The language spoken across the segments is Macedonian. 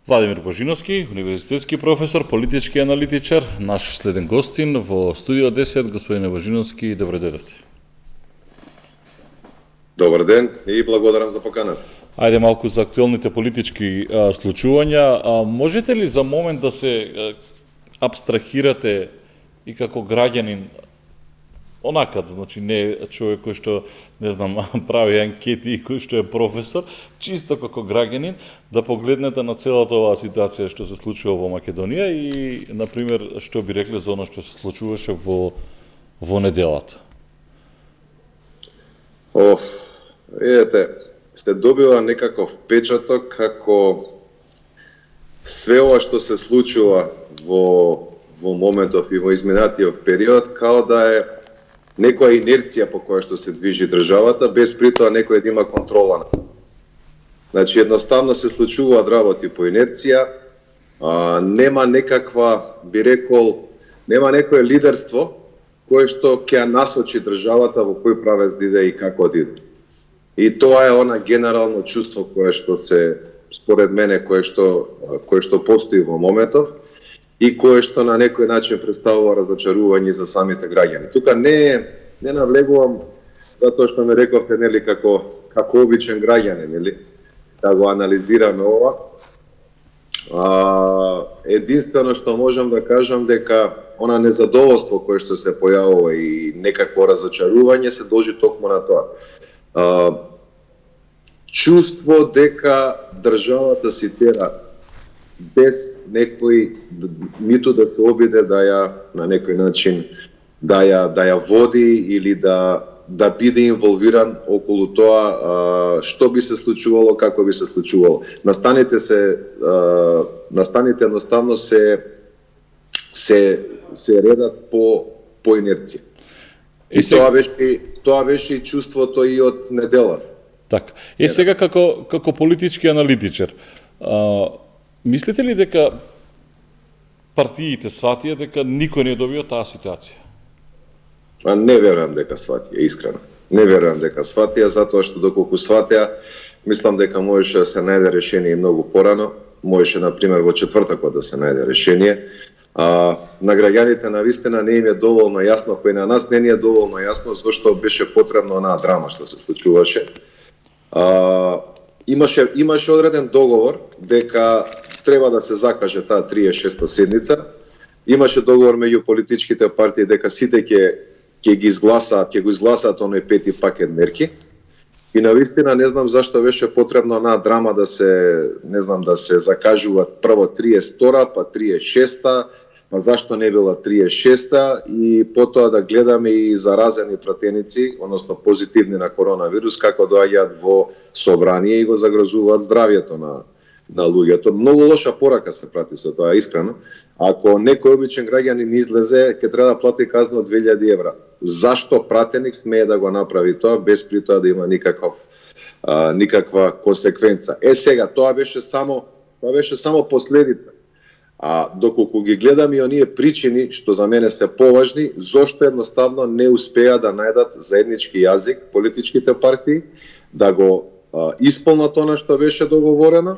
Владимир Божиновски, универзитетски професор, политички аналитичар, наш следен гостин во студио 10. Господине Божиновски, добре дојдовте. Добар ден и благодарам за поканата. Ајде малку за актуелните политички случувања. Можете ли за момент да се абстрахирате и како граѓанин, онакад, значи не човек кој што, не знам, прави анкети и кој што е професор, чисто како граѓанин, да погледнете на целата оваа ситуација што се случува во Македонија и, например, што би рекле за оно што се случуваше во неделата? Видете, се добива некаков впечаток како све ова што се случува во моментов и во изминатиот период, као да е некоја инерција по која што се движи државата, без притоа некој да има контрола. Значи, едноставно се случуваат работи по инерција, нема некаква, би рекол, нема некое лидерство кое што ќе ја насочи државата во кој правец да иде и како да иде. И тоа е она генерално чувство кое што се, според мене, кое што постои во моментов и кое што на некој начин представува разочарување за самите граѓани. Тука не навлегувам затоа што ме рековте, нели, како обичен граѓанин, нели, да го анализираме ова. Единствено што можам да кажам дека она незадоволство кое што се појавува и некакво разочарување се должи токму на тоа. Чувство дека државата си тера без некој ниту да се обиде да ја на некој начин да ја води или да биде инволвиран околу тоа што би се случувало, како би се случувало. Настаните едноставно се редат по инерција. И тоа беше и чувството и од недела. Така. Сега како политички аналитичар, мислите ли дека партиите сватија дека никој не добија таа ситуација? Не верувам дека сватија, искрено. Не верувам дека сватија, затоа што доколку сватија, мислам дека можеше да се најде решение многу порано. Можеше, например, во четвртакот да се најде решение. На граѓаните навистина не им е доволно јасно, кој на нас не ни е доволно јасно, зашто беше потребно онаа драма што се случуваше. Имаше одреден договор дека треба да се закаже таа 36-та седница. Имаше договор меѓу политичките партии дека сите ќе го изгласаат оној пети пакет мерки. И навистина не знам зашто беше потребно онаа драма да се закажуваат прво 32-та, па 36-та, па зашто не била 36-та и потоа да гледаме и заразени пратеници, односно позитивни на коронавирус, како доаѓаат во собрание и го загрозуваат здравјето на луѓето. Многу лоша порака се прати со тоа, искрено. Ако некој обичен граѓанин излезе, ќе треба да плати казна од 2000 евра. Зашто пратеник смее да го направи тоа без при тоа да има никаква консеквенца? Сега, тоа беше само последица. Доколку ги гледам и оние причини што за мене се поважни, зошто едноставно не успеа да најдат заеднички јазик политичките партии, да го исполнат она што беше договорено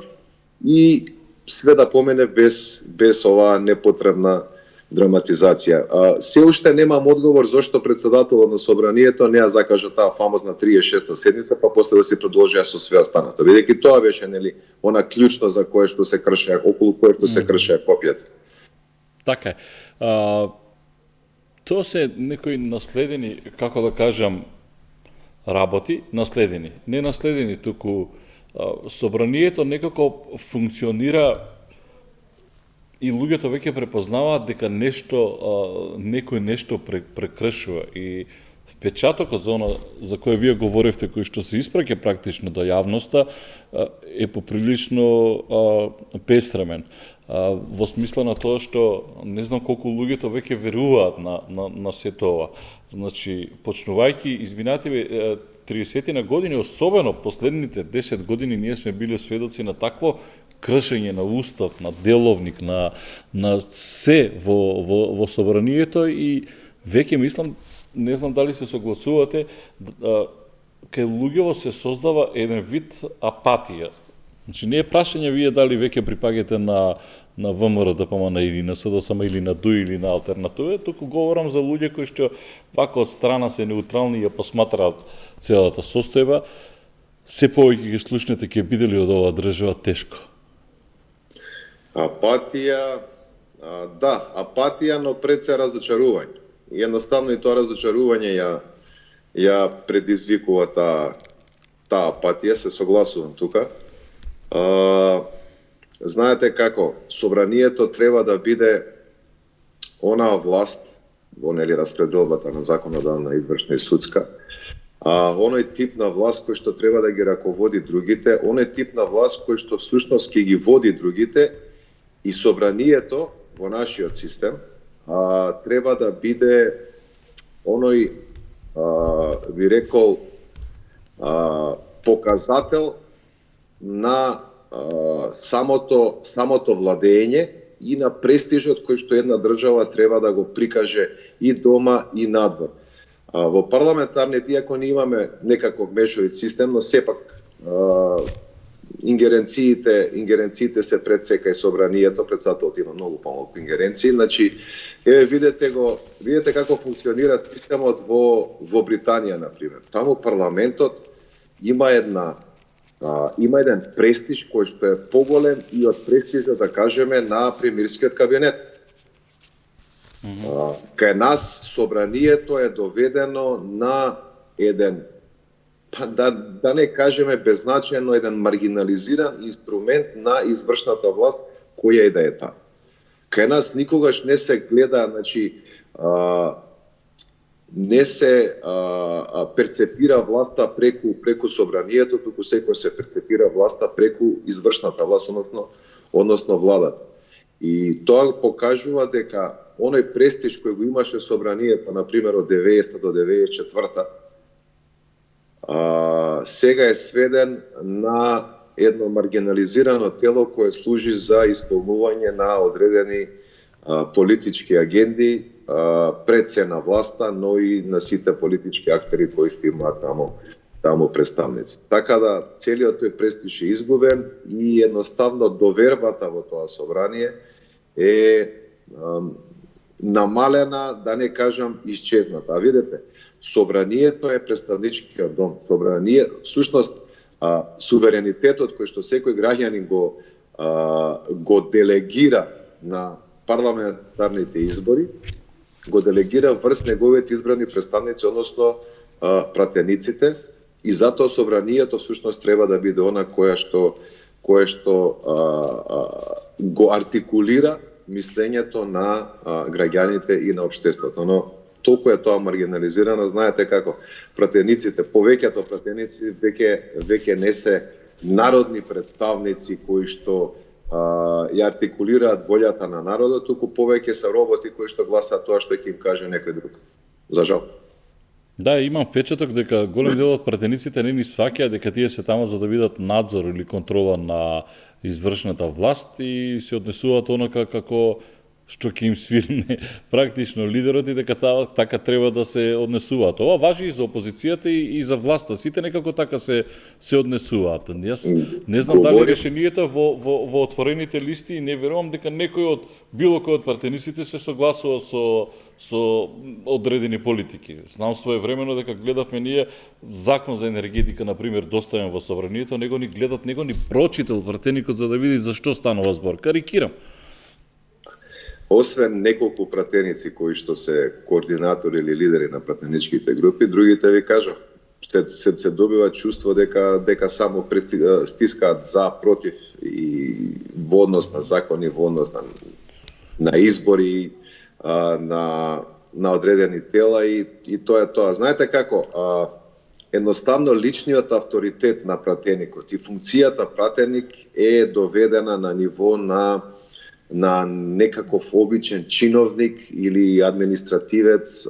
и све да помене без оваа непотребна драматизација. Се уште немам одговор зошто председателот на собранието не ја закажа таа фамозна 36-та седница, па после да се продолжија со све останато. Бидејќи тоа беше, нели, она клучно за кое што се кршеа, околу кое што се кршеа копијата. Така е. Тоа се некои наследени, како да кажам, работи, не наследени, туку собранието некако функционира и луѓето веќе препознаваат дека некој нешто прекршува и впечатокот за кој вие говоревте, кој што се испраќа практично до јавноста, е поприлично пестремен. Во смисла на тоа што не знам колку луѓето веќе веруваат на сето ова. Значи, почнувајќи изминативе 30 на години, особено последните 10 години, ние сме били сведоци на такво кршење на устав, на деловник, на се во собранието и веќе мислам, не знам дали се согласувате, кај луѓево се создава еден вид апатија Значи не е прашање вие дали веќе припаѓате на ВМРО, ДПМН или на СДСМ или на ДУ или на алтернатива, туку говорам за луѓе кои што вака од страна се неутрални и ја посматраат целата состојба. Се повеќе ги слушнете ќе биде ли од оваа држава тешко? Апатија, да, апатија, но пред се разочарување. И едноставно и тоа разочарување ја предизвикува таа апатија, се согласувам тука. Знаете како, собранието треба да биде онаа власт, во нели распределбата на законодавна, извршна и судска, оној тип на власт кој што треба да ги раководи другите, оној тип на власт кој што всушност ќе ги води другите, и собранието во нашиот систем треба да биде оној, би рекол, показател на самото владење и на престижот кој што една држава треба да го прикаже и дома и надвор. Во парламентарните, иако не имаме некаков мешовит систем, но сепак ингеренциите се пред секај собранието, председателот има многу помалку ингеренции, значи видете како функционира системот во Британија на пример. Таму парламентот има еден престиж кој што е поголем и од престижот, да кажеме, на премиерскиот кабинет. Кај нас собранието е доведено на еден, да не кажеме беззначајно, еден маргинализиран инструмент на извршната власт, која и да е таа. Кај нас никогаш не се гледа, значи, не се перцепира власта преку собранието, туку секој се перцепира власта преку извршната власт, односно владата. И тоа покажува дека оној престиж кој го имаше собранието, например, од 90 до 94 сега е сведен на едно маргинализирано тело кое служи за исполнување на одредени политички агенди пред се на власта, но и на сите политички актери кои што имаат таму представници. Така да целиот тој престиж е изгубен и едноставно довербата во тоа собрание е намалена, да не кажам исчезната. А видете, собранието е представничкиот дом. Всушност, суверенитетот кој што секој граѓанин го делегира на парламентарните избори, го делегира врз неговите избрани представници, односно пратениците, и затоа собранието всушност треба да биде она кое што го артикулира мислењето на граѓаните и на општеството. Но толку е тоа маргинализирано, знаете како, пратениците, повеќето пратеници веќе не се народни представници кои што ја артикулираат волјата на народот, туку повеќе се роботи кои што гласаат тоа што ќе им каже некој друг. За жал. Да, имам впечаток дека голем дел од пратениците не ни сваќаат дека тие се таму за да видат надзор или контрола на извршната власт и се однесуваат онака како што ќе им свирне практично лидерот и дека така треба да се однесуваат. Ова важи и за опозицијата и за власта. Сите некако така се однесуваат. Јас не знам дали решението во отворените листи и не верувам дека било кој од пратениците се согласува со одредени политики. Знам своевремено дека гледавме ние закон за енергетика, например, доставен во собранието, него ни прочитал пратеникот за да види за што станува збор. Карикирам. Освен неколку пратеници кои што се координатори или лидери на пратеничките групи, другите ви кажав, се добива чувство дека само стискаат за, против и во однос на закони, во однос на избори, на одредени тела и тоа е тоа. Знаете како, едноставно личниот авторитет на пратеникот и функцијата пратеник е доведена на ниво на некаков обичен чиновник или административец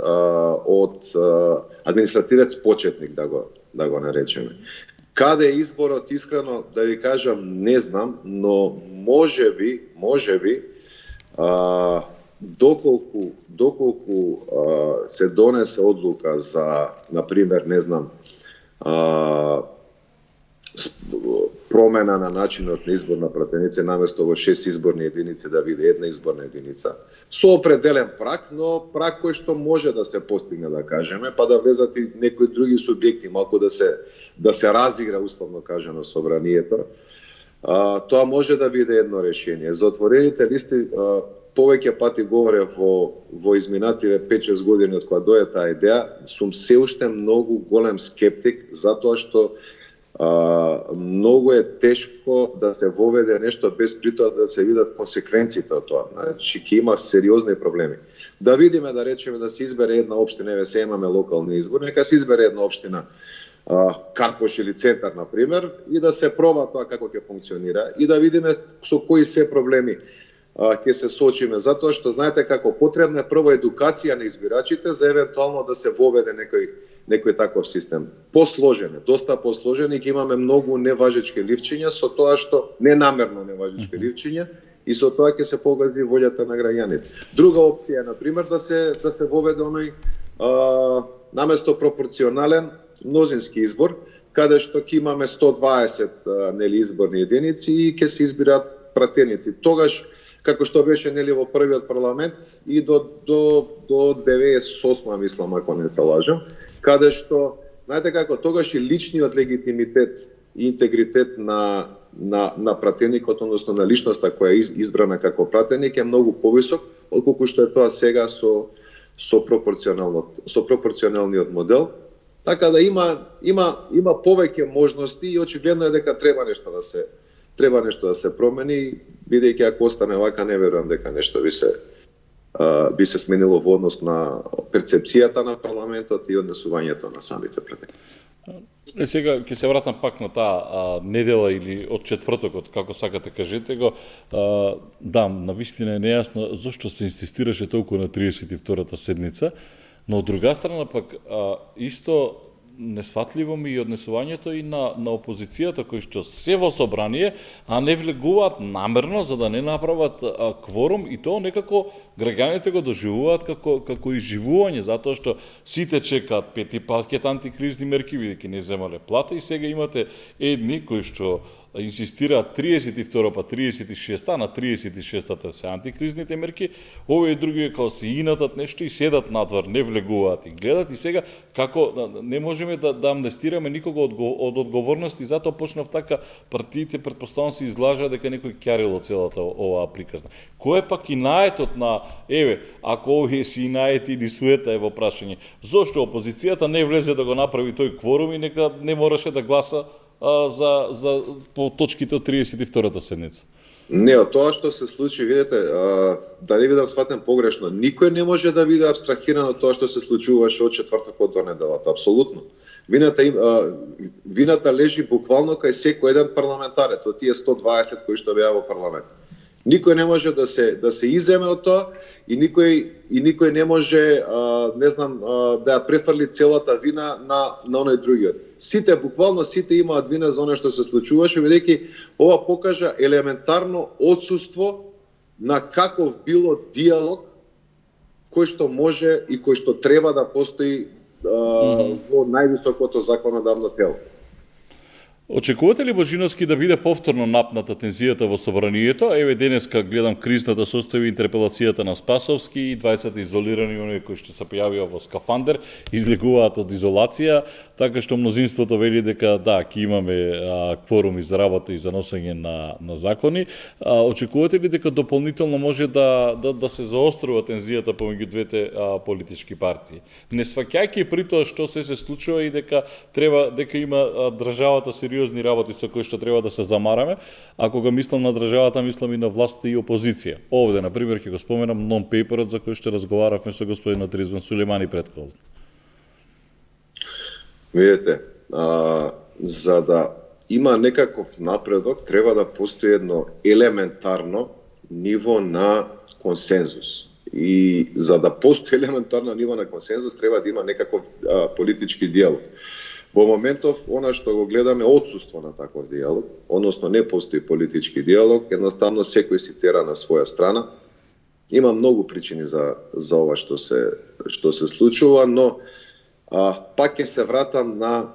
административец почетник да го наречеме. Каде е изборот, искрено да ви кажам, не знам, но можеби доколку се донесе одлука за, например, не знам, промена на начинот на избор на пратеници, наместо во 6 изборни единици да биде една изборна единица, со определен прак, но прак кој што може да се постигне, да кажеме, па да влезат и некои други субјекти, малку да се разигра, условно кажано, собранието. Тоа може да биде едно решение. За отворените листи повеќе пати говорев во изминативе 5-6 години од кога дојде таа идеја, сум се уште многу голем скептик, затоа што многу е тешко да се воведе нешто без притоа да се видат консеквенциите од тоа. Значи, ќе има сериозни проблеми. Да видиме, да речеме, да се избере една општина, еве се имаме локални избори, нека се избере една општина, Карпош или Центар, например, и да се проба тоа како ќе функционира и да видиме со кои се проблеми ќе се соочиме, затоа што знаете како потребна е прво едукација на избирачите за евентуално да се воведе некој таков систем. Посложен е, доста посложен и ќе имаме многу неважечки ливчиња со тоа што ненамерно неважечки ливчиња и со тоа ќе се погази волјата на граѓаните. Друга опција е, например, да се воведе оној наместо пропорционален мнозински избор, каде што ќе имаме 120 изборни единици и ќе се избираат пратеници. Тогаш, како што беше во првиот парламент и до 98, мислам, ако не се лажам, каде што, знаете како, тогаш и личниот легитимитет и интегритет на пратеникот, односно на личноста која е избрана како пратеник, е многу повисок отколку што е тоа сега со пропорционалниот модел. Така да има повеќе можности и очигледно е дека треба нешто да се промени, бидејќи ако остане вака, не верувам дека нешто би се сменило во однос на перцепцијата на парламентот и однесувањето на самите пратеници. Сега ќе се вратам пак на таа недела или од четвртокот, како сакате кажете го. Да, навистина е нејасно зошто се инсистираше толку на 32-та седница, но од друга страна пак исто несватливо ми и однесувањето и на опозицијата кои што се во собрание, а не влегуваат намерно за да не направат кворум и тоа некако граѓаните го доживуваат како изживување, затоа што сите чекаат пети пакет антикризни мерки, бидејќи не земале плата и сега имате едни кои што инсистираат 32 па 36-та, на 36-та се антикризните мерки, овие и други како се инатат нешто и седат надвор, не влегуваат и гледат и сега како не можеме да амнестираме никого од одговорност и затоа почнав така партиите претпоставам се излажа дека некој ќарило целата оваа приказна. Кој е пак и наетот на ако овие си наети или суета е во прашање, зошто опозицијата не влезе да го направи тој кворум и нека не мораше да гласа по точките од 32-та седница? Не, тоа што се случи, видите, да не бидам сватен погрешно, никој не може да биде абстрахиран од тоа што се случуваше од четвртокот до неделата, апсолутно. Вината лежи буквално кај секој еден парламентарец од тие 120 кои што беа во парламент. Никој не може да се иземе од тоа и никој не може да ја префрли целата вина на оној другиот. Буквално сите имаат вина за оно што се случуваше, бидејќи ова покажа елементарно отсуство на каков било диалог кој што може и кој што треба да постои во највисокото законодавно тело. Очекувате ли Божиновски да биде повторно напната тензијата во собранието? Еве денеска гледам кризната состојба интерпелацијата на Спасовски и 20 изолирани оние кои што се појавија во скафандер излегуваат од изолација, така што мнозинството вели дека да, ќе имаме кворуми за работа и за носење на закони. Очекувате ли дека дополнително може да се заострува тензијата помеѓу двете политички партии? Не сваќајќи при тоа што се случува и дека има државата сериозни работи со кои што треба да се замараме. Ако го мислам на државата, мислам и на власта и опозиција. Овде, например, ќе го споменам нон-пейперот за кој што разговаравме со господинот Ризван Сулеймани предходно. Видете, за да има некаков напредок, треба да постои едно елементарно ниво на консензус. И за да постои елементарно ниво на консензус, треба да има некаков политички диалог. Во моментов, она што го гледаме, отсуство на таков диалог, односно не постои политички диалог, едноставно секој си тера на своја страна. Има многу причини за ова што се случува, но пак ќе се вратам на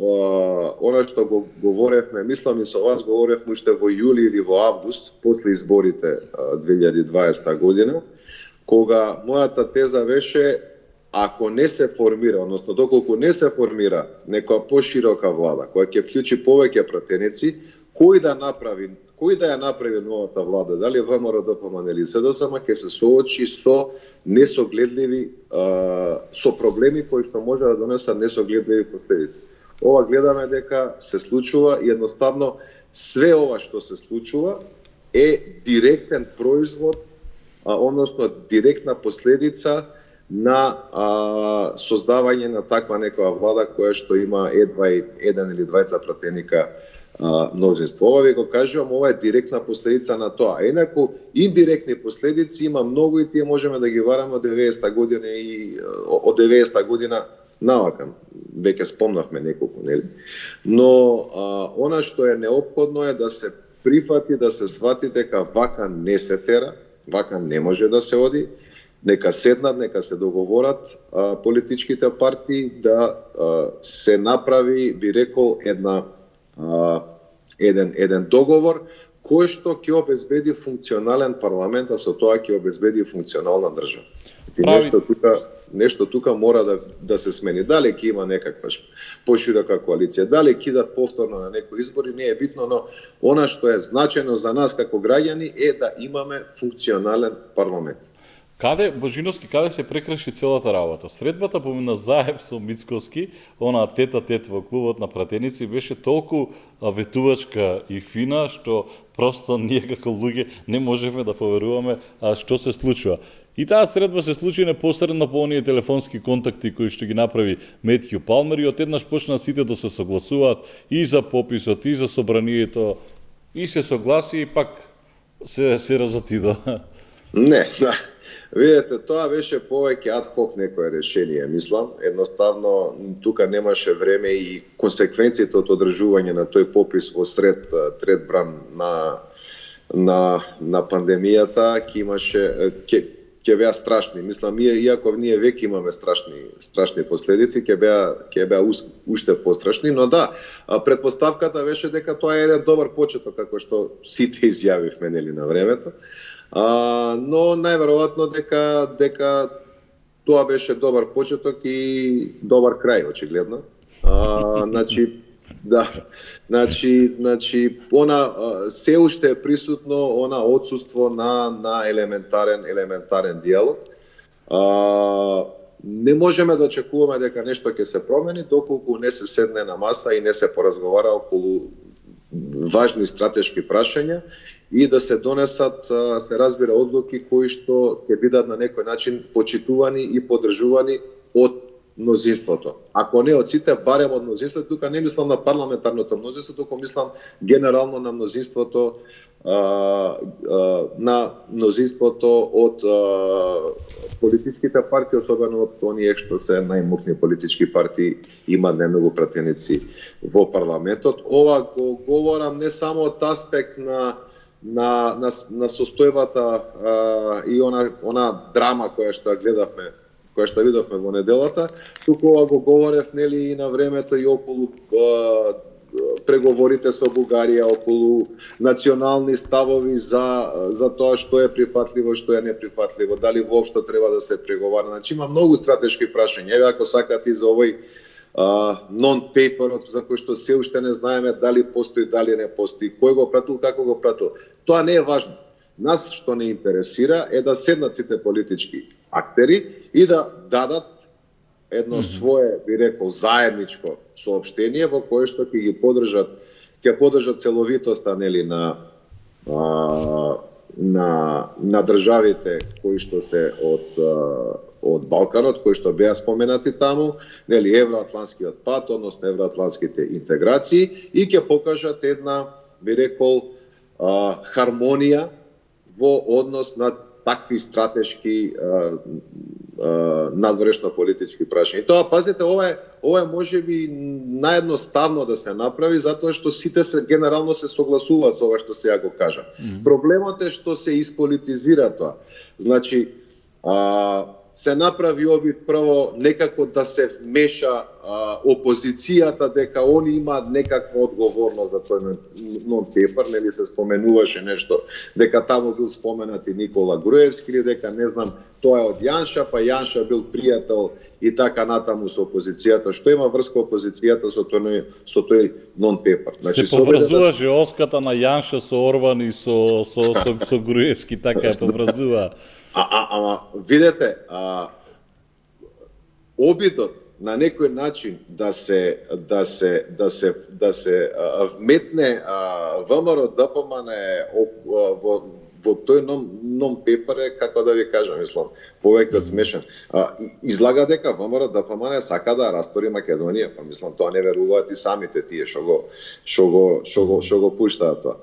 она што го говоревме, мислам и со вас говоревме уште во јули или во август, после изборите 2020 година, кога мојата теза беше, ако не се формира, односно доколку не се формира некоја поширока влада, која ќе вклучи повеќе пратеници, кој да ја направи новата влада, дали ВМРО, ДПМН или СДСМ, ќе се соочи со несогледливи, со проблеми кои што може да донесат несогледливи последици. Ова гледаме дека се случува и едноставно све ова што се случува е директен производ, односно директна последица на создавање на таква некоја влада која што има едва еден или двајца пратеника мнозинство. Ова ви го кажувам, ова е директна последица на тоа. Инаку индиректни последици има многу и тие можеме да ги вараме од 90-та година и од 90-та година навакам. Веќе спомнавме неколку, нели? Но она што е неопходно е да се прифати, да се свати дека вака не се тера, вака не може да се оди, нека седнат, нека се договорат политичките партии да се направи, би рекол, еден договор кој што ќе обезбеди функционален парламент, а со тоа ќе обезбеди функционална држава. Нешто тука мора да се смени. Дали ќе има некаква поширока коалиција, дали ќе идат повторно на некои избори, не е битно, но она што е значено за нас како граѓани е да имаме функционален парламент. Божиновски, каде се прекраши целата работа? Средбата помина Заев со Мицковски, она тет-а-тет во клубот на пратеници, беше толку ветувачка и фина, што просто ние како луѓе не можеме да поверуваме што се случува. И таа средба се случи непосредно по оние телефонски контакти кои што ги направи Метју Палмер и одеднаш почна сите да се согласуваат и за пописот, и за собранието, и се согласи и пак се разотидо. Не, да. Видете, тоа беше повеќе адхок некое решение, мислам. Едноставно, тука немаше време и консеквенциите од одржување на тој попис во сред трет бран на пандемијата ќе беа страшни. Мислам, иако ние веќе имаме страшни последици, ќе беа уште пострашни, но да, предпоставката беше дека тоа е еден добар почеток, како што сите изјавивме нели на времето. Но најверојатно дека тоа беше добар почеток и добар крај, очигледно. Значи, она се уште е присутно она отсуство на елементарен диалог. Не можеме да очекуваме дека нешто ќе се промени доколку не се седне на маса и не се поразговара околу важни стратешки прашања и да се донесат, се разбира, одлуки кои што ќе бидат на некој начин почитувани и поддржувани од мнозинството. Ако не од сите, барем од мнозинството, тука не мислам на парламентарното мнозинство, туку мислам генерално на мнозинството од политичките партии, особено од оние што се најмокни политички партии, има немногу пратеници во парламентот. Ова го говорам не само од аспект на состојбата и она драма која што гледавме, која што видовме во неделата, туку ова го говорев нели и на времето и околу преговорите со Бугарија, околу национални ставови за тоа што е прифатливо, што е неприфатливо, дали воопшто треба да се преговара. Значи има многу стратешки прашања. Еве ако сакате и за овој non-paperот за кој што се уште не знаеме дали постои, дали не постои, кој го пратил, како го пратил. Тоа не е важно. Нас што не интересира е да седнат сите политички актери и да дадат едно свое, би рекол, заедничко соопштение во кое што ќе поддржат целовитоста нели на државите кои што се од Балканот, кои што беа споменати таму, нели евроатлантскиот пат, односно евроатлантските интеграции и ќе покажат една, би рекол, хармонија во однос на такви стратешки надворешно политички прашања. И тоа, пазите, ова е можеби наједноставно да се направи, затоа што сите генерално се согласуваат со ова што сега го кажа. Проблемот е што се исполитизира тоа. Значи, се направи обид прво некако да се вмеша опозицијата дека они имаат некаква одговорност за тој нон-пепер, нели се споменуваше нешто дека таму бил споменат и Никола Груевски или дека не знам тоа е од Јанша, па Јанша бил пријател и така натаму со опозицијата. Што има врска опозицијата со тој нон-пепер? Значи, се поврзуваше оската на Јанша со Орбан и со Груевски, така ја поврзува. Ама видете, обидот на некој начин да се вметне ВМРО ДПМН во тој нон-пепер е, како да ви кажам, мислам, повеќе од смешен. Излага дека ВМРО ДПМН сака да растори Македонија, па мислам тоа не веруваат и самите тие што го пуштаат тоа.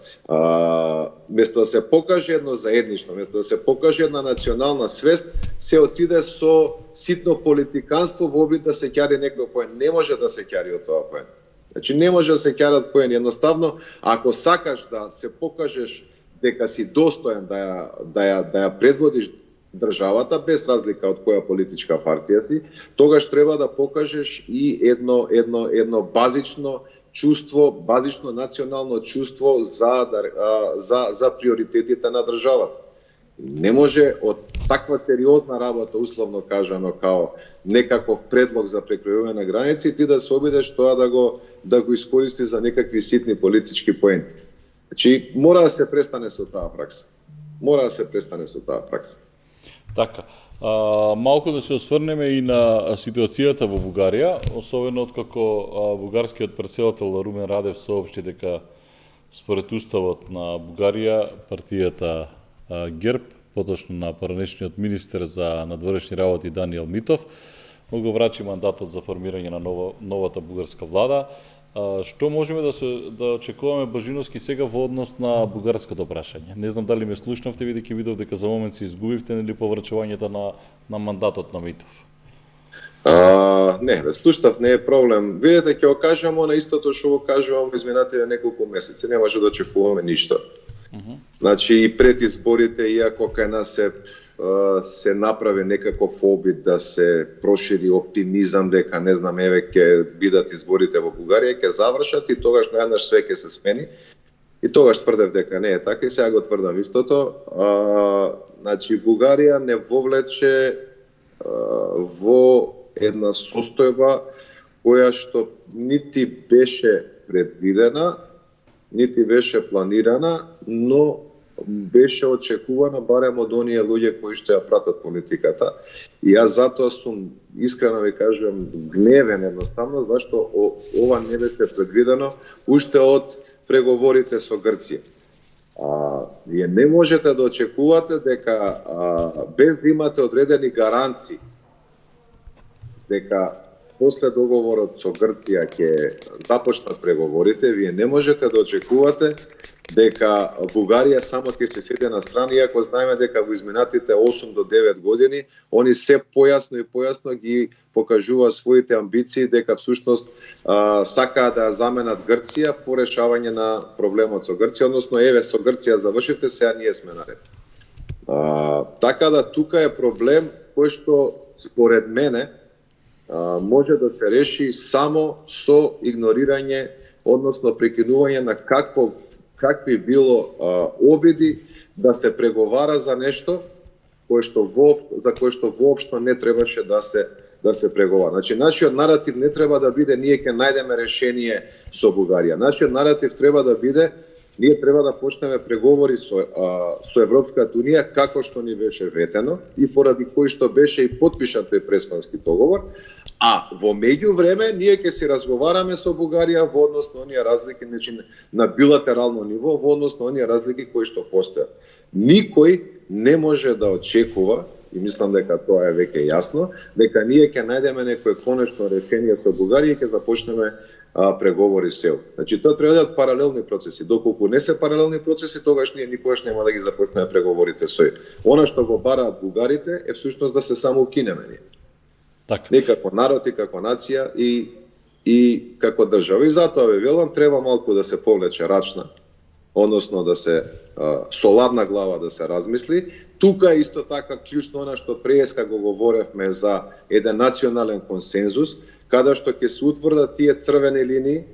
Место да се покаже едно заедништво, место да се покаже една национална свест, се отиде со ситно политиканство во обид да се ќари некој поен. Не може да се ќари од тоа поен. Значи не може да се ќарат поен. Едноставно, ако сакаш да се покажеш дека си достоен да ја предводиш државата без разлика од која политичка партија си, тогаш треба да покажеш и едно базично чувство, базично национално чувство за приоритетите на државата. Не може од таква сериозна работа, условно кажано, као некаков предлог за прекројување на граници, ти да се обидеш тоа да го искористиш за некакви ситни политички поени. Значи, мора да се престане со таа пракса. Така. Малку да се осврнеме и на ситуацијата во Бугарија, особено откако бугарскиот претседател Румен Радев соопшти дека според уставот на Бугарија партијата ГЕРБ, поточно на поранешниот министер за надворешни работи Даниел Митов, му го врачи мандатот за формирање на новата бугарска влада. Што можеме да очекуваме Божиновски сега во однос на бугарското прашање? Не знам дали ме слушнавте, бидејќи видов дека за момент се изгубивте нели по врачувањето на мандатот на Митов. Не, слушнав, не е проблем. Видете, ќе го кажам на истото што го кажувам изминатите неколку месеци, не може да очекуваме ништо. Значи и пред изборите, иако кај нас се направи некаков обид да се прошири оптимизам дека не знам ќе бидат изборите во Бугарија, ќе завршат и тогаш најнаш све ќе се смени. И тогаш тврдев дека не е така и сега го тврдам истото. Значи Бугарија не вовлече во една состојба која што нити беше предвидена, нити беше планирана, но беше очекувана барем од оние луѓе кои што ја пратат политиката. И јас затоа сум, искрено ви кажам, гневен едноставно, зашто ова не беше предвидено уште од преговорите со Грција. Вие не можете да очекувате дека без да имате одредени гаранции дека после договорот со Грција ќе започнат преговорите, вие не можете да очекувате дека Бугарија само ќе се седе на страна, иако знаеме дека во изминатите 8 до 9 години они се појасно и појасно ги покажува своите амбиции дека всушност сакаат да ја заменат Грција по решавање на проблемот со Грција, односно еве со Грција завршивте, сега ние сме наред. Така да тука е проблем кој што според мене може да се реши само со игнорирање, односно прекинување на какви било обиди да се преговара за нешто за кое што воопшто не требаше да се преговара. Значи, нашиот наратив не треба да биде ние ќе најдеме решение со Бугарија. Нашиот наратив треба да биде ние треба да почнеме преговори со Европската Унија како што ни беше ветено и поради кој што беше и потпишан тој Преспански договор, а во меѓувреме ние ќе си разговараме со Бугарија во однос на оние разлики, значи на билатерално ниво, во однос на оние разлики кои што постојат. Никој не може да очекува, и мислам дека тоа е веќе јасно, дека ние ќе најдеме некое конечно решение со Бугарија и ќе започнеме преговори со ЕУ. Значи тоа треба да бидат паралелни процеси. Доколку не се паралелни процеси, тогаш ние никогаш нема да ги започнеме преговорите со ЕУ. Она што го бараат бугарите е всушност да се самоукинеме ние. Така. Не како народ и како нација и како држава. И затоа ве велам, треба малку да се повлече рачна односно да се со ладна глава да се размисли. Тука е исто така клучно она што преска го говоревме за еден национален консензус, каде што ќе се утврдат тие црвени линии,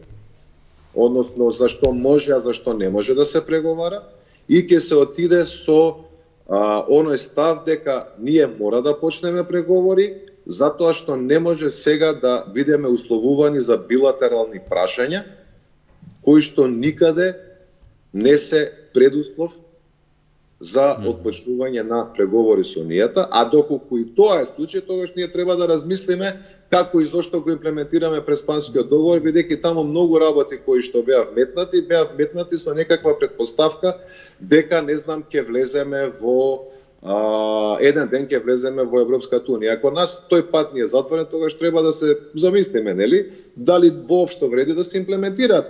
односно зашто може, а зашто не може да се преговара, и ќе се отиде со оној став дека ние мора да почнеме преговори, затоа што не може сега да бидеме условувани за билатерални прашања, кои што никаде не се предуслов за отпочнување на преговори со Унијата, а доколку и тоа е случај, тогаш ние треба да размислиме како и зошто го имплементираме Преспанскиот договор, бидејќи таму многу работи кои што беа вметнати со некаква претпоставка дека не знам ќе влеземе во еден ден ќе влеземе во Европската унија. Ако нас тој пат ни е затворен, тогаш треба да се замислиме, нели, дали воопшто вреди да се имплементираат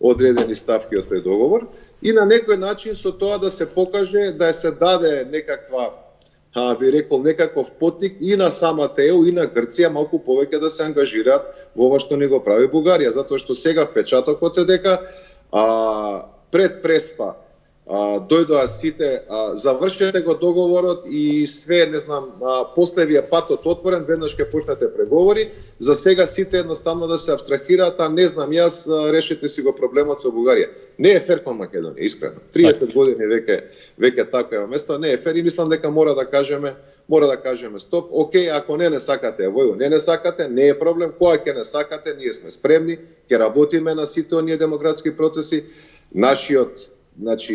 одредени ставки од тој договор, и на некој начин со тоа да се покаже, да се даде некаква, би рекол, некаков поттик и на самата ЕУ и на Грција малку повеќе да се ангажираат во ова што не го прави Бугарија, затоа што сега впечатокот е дека пред Преспа дојдоа сите, завршете го договорот и све, не знам, после ви е патот отворен, веднаш ќе почнете преговори, за сега сите едноставно да се абстрахираат, не знам, јас решите си го проблемот со Бугарија. Не е фер кон Македонија, искрено. 30 години веќе така е место, не е фер и мислам дека мора да кажеме стоп, окей, ако не сакате воју, не сакате, не е проблем, кога ќе не сакате, ние сме спремни, ќе работиме на сите оние демократски процеси.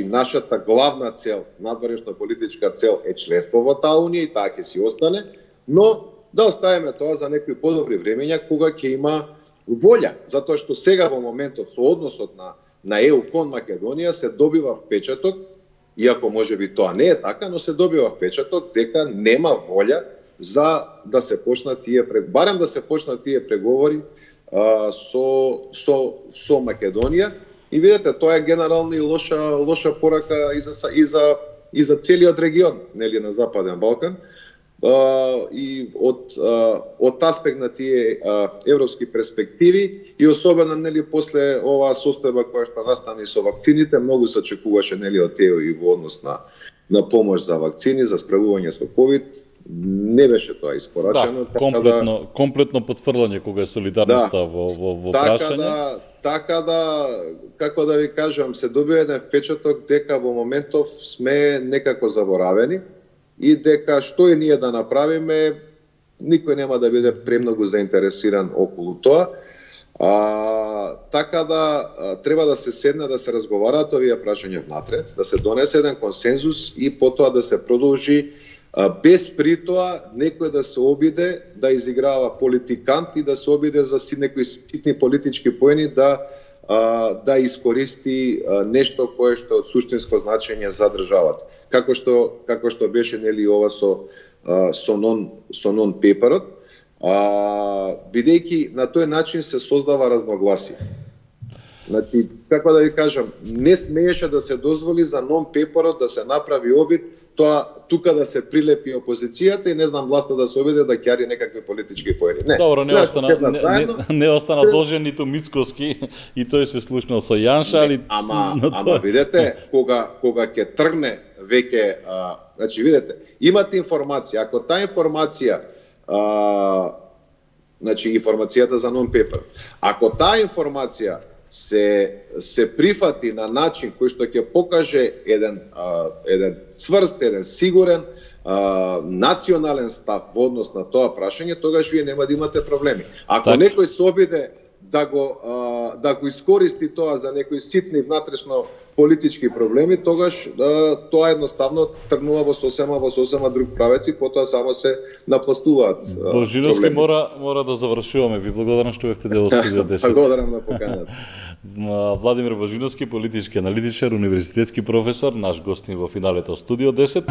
Нашата главна цел, надворешна политичка цел е членство во таа унија и таа ќе си остане, но да оставиме тоа за некои подобри времења кога ќе има волја, затоа што сега во моментот со односот на ЕУ кон Македонија се добива впечаток, иако можеби тоа не е така, но се добива впечаток дека нема волја за да се почнат барем да се почнат тие преговори со Македонија. И видите, тоа е генерално и лоша порака и за целиот регион, нели, на Западен Балкан. И од аспект на тие европски перспективи и особено, нели, после оваа состојба која што настани со вакцините, многу се очекуваше, нели, од ЕУ и во однос на помош за вакцини, за справување со ковид. Не беше тоа испорачено. Комплетно потврлање кога е солидарноста во прашање. Така да, како да ви кажам, се добива еден впечаток дека во моментов сме некако заборавени и дека што и ние да направиме, никој нема да биде премногу заинтересиран околу тоа. Така да треба да се седне, да се разговараат овие прашања внатре, да се донесе еден консензус и потоа да се продолжи без при тоа некој да се обиде да изиграва политикант и да се обиде за некои ситни политички поени да искористи нешто кое што е од суштинско значење за државата. Како што беше, нели, ова со нон-пеперот, бидејќи на тој начин се создава разногласие. Значи, како да ви кажам, не смееше да се дозволи за нон-пеперот да се направи обид тука да се прилепи опозицијата и не знам власта да се обиде да ќари некакви политички поени. Не. Добро, не остана должен ниту Мицкоски и тој се слушнал со Јанша, али ама видете, кога ќе тргне веќе, значи видете, имате информација, ако таа информација значи информацијата за нон-пепер, ако таа информација се прифати на начин кој што ќе покаже еден цврст, еден сигурен национален став во однос на тоа прашање, тогаш вие нема да имате проблеми. Ако некој се обиде да го искористи тоа за некои ситни внатрешно политички проблеми, тогаш тоа едноставно тргнува во сосема друг правец и потоа само се напластуваат проблеми. Божиновски мора да завршуваме. Ви благодарам што бевте дел од студио 10. Благодарам на поканата. Владимир Божиновски, политички аналитичар, универзитетски професор, наш гостин во финалето од студио 10.